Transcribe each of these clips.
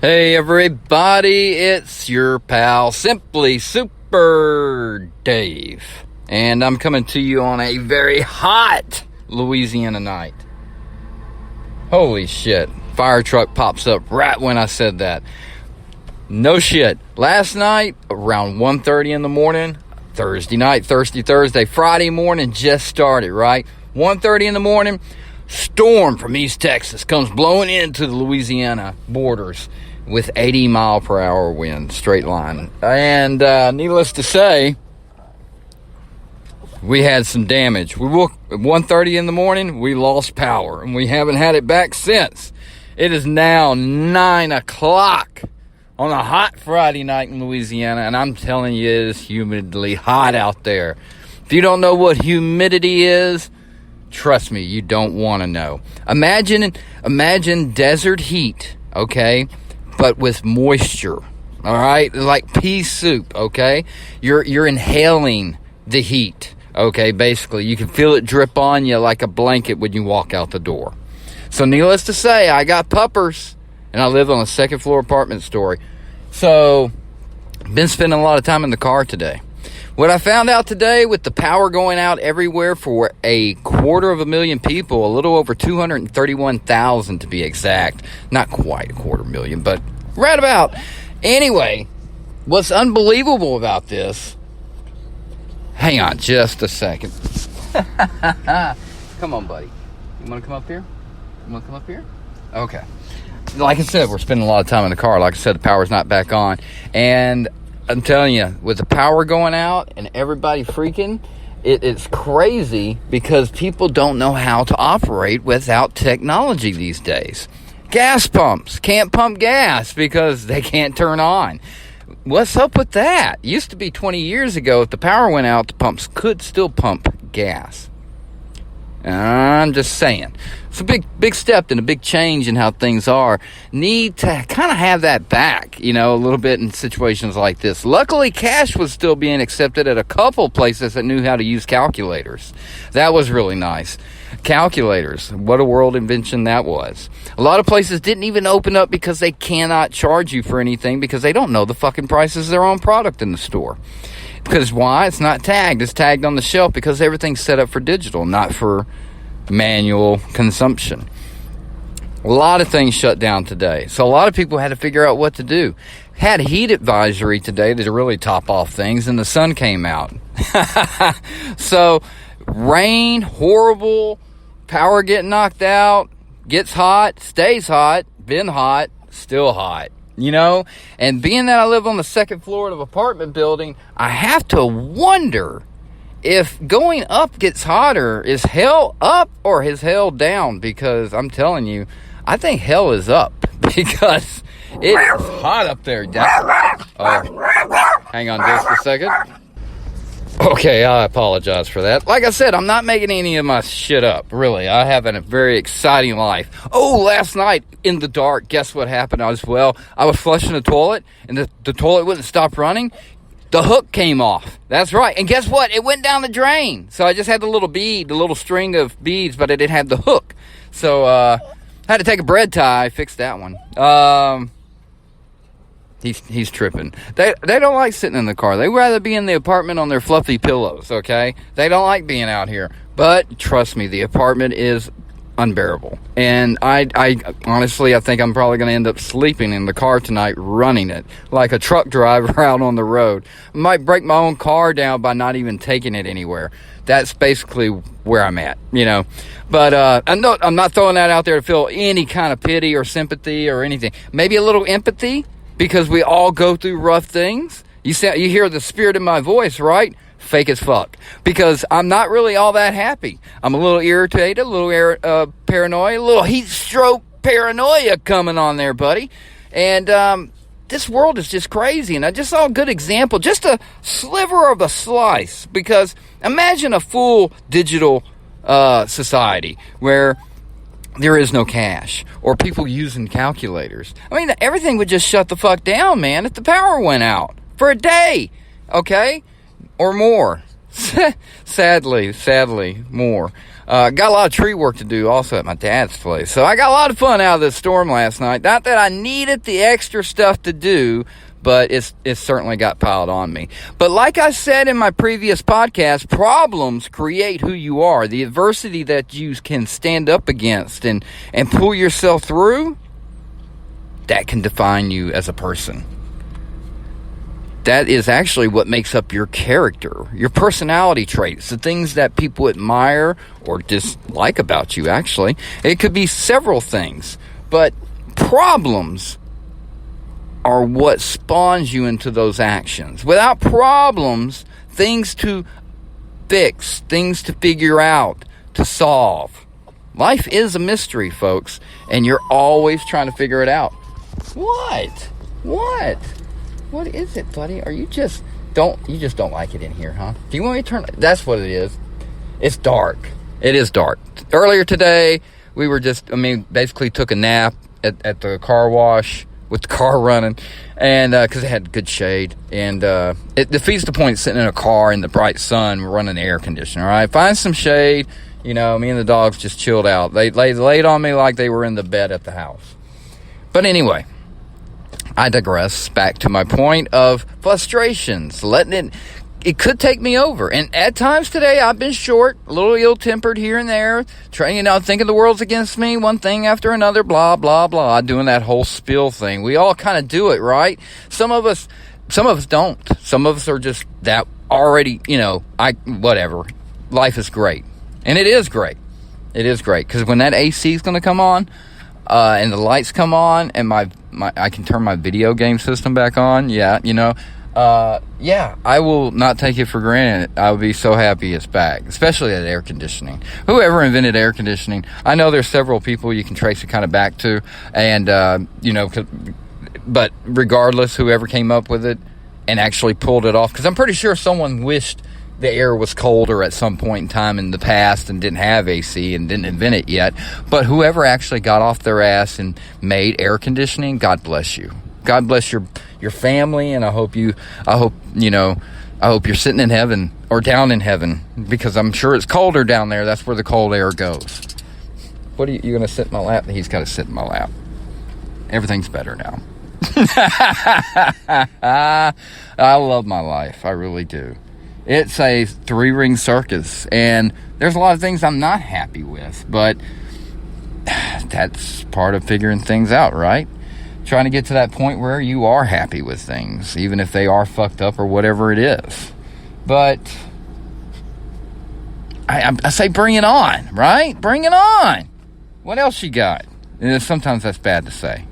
Hey everybody, it's your pal SimplySuperDave, and I'm coming to you on a very hot Louisiana night. Holy shit, fire truck pops up right when I said that. No shit, last night around 1:30 in the morning, Thursday night, Thursday, Friday morning just started, right? 1:30 in the morning, storm from East Texas comes blowing into the Louisiana borders with 80 mile per hour wind, straight line. And needless to say, we had some damage. We woke at 1:30 in the morning, we lost power, and we haven't had it back since. It is now 9 o'clock on a hot Friday night in Louisiana, and I'm telling you, it is humidly hot out there. If you don't know what humidity is, trust me, you don't want to know. Imagine desert heat, okay, but with moisture, all right? Like pea soup, okay? You're inhaling the heat, okay? Basically, you can feel it drip on you like a blanket when you walk out the door. So needless to say, I got puppers, and I live on a second floor apartment story. So, been spending a lot of time in the car today. What I found out today, with the power going out everywhere for 250,000 people, a little over 231,000 to be exact. Not quite 250,000, but right about. Anyway, what's unbelievable about this, hang on just a second. Come on, buddy. You want to come up here? Okay. Like I said, we're spending a lot of time in the car. Like I said, the power's not back on. And I'm telling you, with the power going out and everybody freaking, it's crazy because people don't know how to operate without technology these days. Gas pumps can't pump gas because they can't turn on. What's up with that? Used to be 20 years ago, if the power went out, the pumps could still pump gas. I'm just saying. It's a big step and a big change in how things are. Need to kind of have that back, a little bit in situations like this. Luckily, cash was still being accepted at a couple places that knew how to use calculators. That was really nice. Calculators. What a world invention that was. A lot of places didn't even open up because they cannot charge you for anything because they don't know the fucking prices of their own product in the store. Because why? It's not tagged. It's tagged on the shelf because everything's set up for digital, not for manual consumption. A lot of things shut down today. So a lot of people had to figure out what to do. Had a heat advisory today to really top off things, and the sun came out. So rain, horrible, power getting knocked out, gets hot, stays hot, been hot, still hot. And being that I live on the second floor of an apartment building, I have to wonder if going up gets hotter, is hell up or is hell down? Because I'm telling you, I think hell is up because it is hot up there. Hang on just a second. Okay, I apologize for that. Like I said, I'm not making any of my shit up, really. I have a very exciting life. Oh, last night in the dark, guess what happened as well? I was flushing the toilet, and the toilet wouldn't stop running. The hook came off. That's right. And guess what? It went down the drain. So I just had the little string of beads, but I didn't have the hook. So I had to take a bread tie, fix that one. He's tripping. They don't like sitting in the car. They'd rather be in the apartment on their fluffy pillows, okay? They don't like being out here. But trust me, the apartment is unbearable. And I honestly, I think I'm probably going to end up sleeping in the car tonight, running it like a truck driver out on the road. I might break my own car down by not even taking it anywhere. That's basically where I'm at, But I'm not throwing that out there to feel any kind of pity or sympathy or anything. Maybe a little empathy, because we all go through rough things. You hear the spirit in my voice, right? Fake as fuck. Because I'm not really all that happy. I'm a little irritated, a little paranoid, a little heat stroke paranoia coming on there, buddy. And this world is just crazy. And I just saw a good example, just a sliver of a slice. Because imagine a full digital society where there is no cash or people using calculators. I mean, everything would just shut the fuck down, man, if the power went out for a day, okay? Or more. Sadly, more. Got a lot of tree work to do also at my dad's place. So I got a lot of fun out of this storm last night. Not that I needed the extra stuff to do, but it certainly got piled on me. But like I said in my previous podcast, problems create who you are. The adversity that you can stand up against and pull yourself through, that can define you as a person. That is actually what makes up your character, your personality traits, the things that people admire or dislike about you, actually. It could be several things, but problems are what spawns you into those actions. Without problems, things to fix, things to figure out, to solve. Life is a mystery, folks, and you're always trying to figure it out. What? What is it, buddy? Are you just don't like it in here, huh? Do you want me to turn? That's what it is. It's dark. It is dark. Earlier today, we were basically took a nap at the car wash with the car running, and because it had good shade, and it defeats the point of sitting in a car in the bright sun running the air conditioner. All right, find some shade. Me and the dogs just chilled out. They laid on me like they were in the bed at the house. But anyway, I digress back to my point of frustrations, it could take me over. And at times today, I've been short, a little ill-tempered here and there, thinking the world's against me, one thing after another, blah, blah, blah, doing that whole spill thing. We all kind of do it, right? Some of us don't. Some of us are just that already, whatever. Life is great. And it is great. It is great. Because when that AC is going to come on, and the lights come on, and I can turn my video game system back on. I will not take it for granted. I will be so happy it's back, especially that air conditioning. Whoever invented air conditioning, I know there's several people you can trace it kind of back to, and but regardless, whoever came up with it and actually pulled it off, because I'm pretty sure someone wished the air was colder at some point in time in the past and didn't have AC and didn't invent it yet. But whoever actually got off their ass and made air conditioning, God bless you. God bless your family, and I hope you're sitting in heaven or down in heaven, because I'm sure it's colder down there. That's where the cold air goes. What are you going to sit in my lap? He's got to sit in my lap. Everything's better now. I love my life. I really do. It's a 3-ring circus, and there's a lot of things I'm not happy with, but that's part of figuring things out, right? Trying to get to that point where you are happy with things, even if they are fucked up or whatever it is. But I say bring it on, right? Bring it on. What else you got? And sometimes that's bad to say.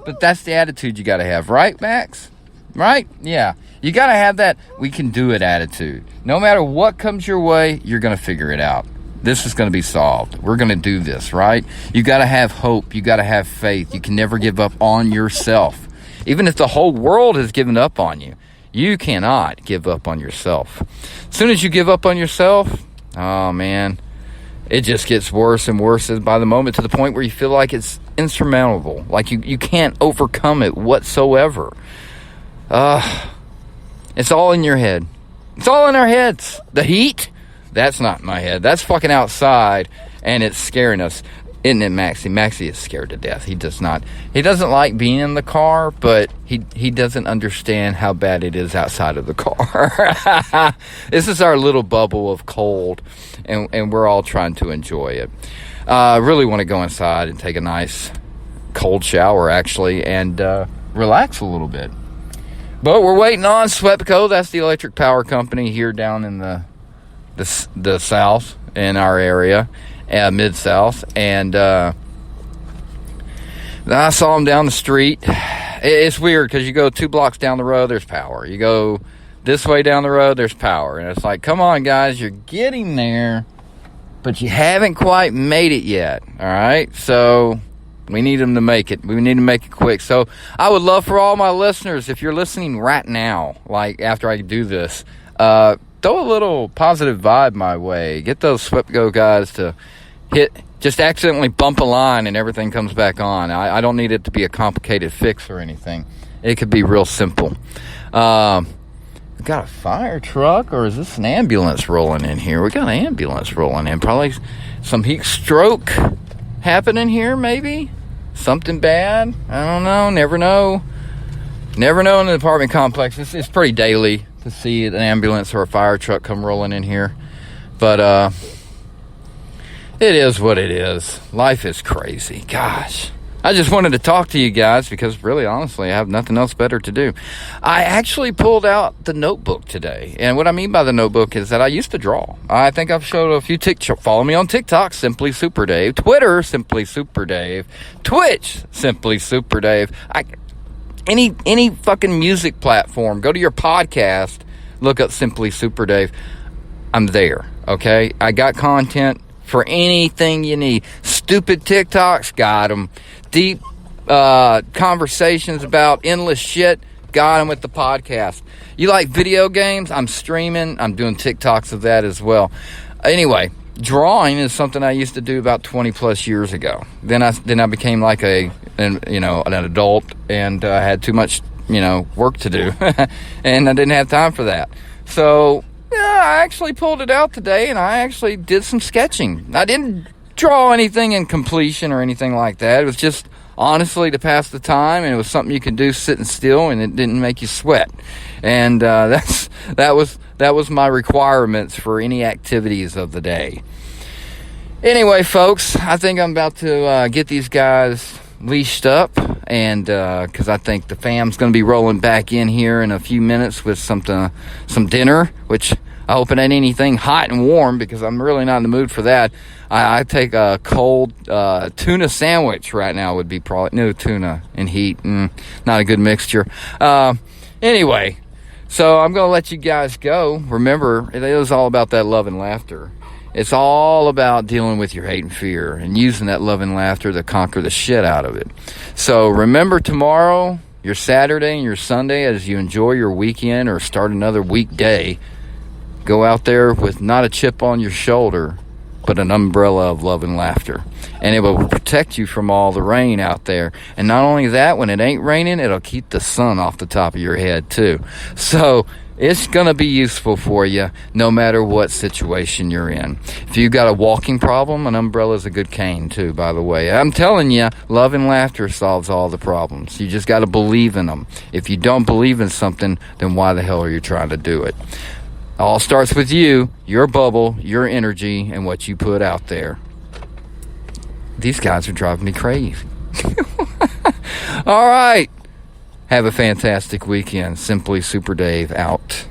But that's the attitude you got to have, right, Max? Right? Yeah. You got to have that we can do it attitude. No matter what comes your way, you're going to figure it out. This is going to be solved. We're going to do this, right? You got to have hope. You got to have faith. You can never give up on yourself. Even if the whole world has given up on you, you cannot give up on yourself. As soon as you give up on yourself, oh man, it just gets worse and worse by the moment, to the point where you feel like it's insurmountable. Like you can't overcome it whatsoever. It's all in your head. It's all in our heads. The heat, that's not in my head. That's fucking outside, and it's scaring us. Isn't it, Maxie? Maxie is scared to death. He doesn't like being in the car, but he doesn't understand how bad it is outside of the car. This is our little bubble of cold, and we're all trying to enjoy it. I really want to go inside and take a nice cold shower, actually, and relax a little bit. But we're waiting on SWEPCO. That's the electric power company here down in the south in our area, mid-south. And I saw them down the street. It's weird because you go 2 blocks down the road, there's power. You go this way down the road, there's power. And it's like, come on, guys, you're getting there, but you haven't quite made it yet. All right? So we need them to make it. We need to make it quick. So I would love for all my listeners, if you're listening right now, like after I do this, throw a little positive vibe my way. Get those SWEPCO guys to just accidentally bump a line and everything comes back on. I don't need it to be a complicated fix or anything. It could be real simple. We got a fire truck, or is this an ambulance rolling in here? We got an ambulance rolling in. Probably some heat stroke happening here, maybe. Something bad. I don't know. Never know. Never know in an apartment complex. It's pretty daily to see an ambulance or a fire truck come rolling in here. But it is what it is. Life is crazy. Gosh. I just wanted to talk to you guys because really, honestly, I have nothing else better to do. I actually pulled out the notebook today. And what I mean by the notebook is that I used to draw. I think I've showed a few follow me on TikTok, SimplySuperDave, Twitter, SimplySuperDave, Twitch, SimplySuperDave. Any fucking music platform, go to your podcast, look up SimplySuperDave. I'm there, okay? I got content for anything you need. Stupid TikToks, got them. Deep conversations about endless shit, got them with the podcast. You like video games? I'm streaming. I'm doing TikToks of that as well. Anyway, drawing is something I used to do about 20 plus years ago. Then I became like an adult, and I had too much work to do, and I didn't have time for that. So I actually pulled it out today, and I actually did some sketching. I didn't draw anything in completion or anything like that. It was just honestly to pass the time, and it was something you could do sitting still, and it didn't make you sweat. And that was my requirements for any activities of the day. Anyway, folks, I think I'm about to get these guys leashed up, and because I think the fam's going to be rolling back in here in a few minutes with some dinner, which I hope it ain't anything hot and warm because I'm really not in the mood for that. I take a cold tuna sandwich right now would be probably no tuna and heat. Not a good mixture. Anyway, so I'm going to let you guys go. Remember, it is all about that love and laughter. It's all about dealing with your hate and fear and using that love and laughter to conquer the shit out of it. So remember tomorrow, your Saturday and your Sunday, as you enjoy your weekend or start another weekday, go out there with not a chip on your shoulder, but an umbrella of love and laughter. And it will protect you from all the rain out there. And not only that, when it ain't raining, it'll keep the sun off the top of your head too. So it's going to be useful for you no matter what situation you're in. If you've got a walking problem, an umbrella is a good cane too, by the way. I'm telling you, love and laughter solves all the problems. You just got to believe in them. If you don't believe in something, then why the hell are you trying to do it? All starts with you, your bubble, your energy, and what you put out there. These guys are driving me crazy. All right. Have a fantastic weekend. SimplySuperDave out.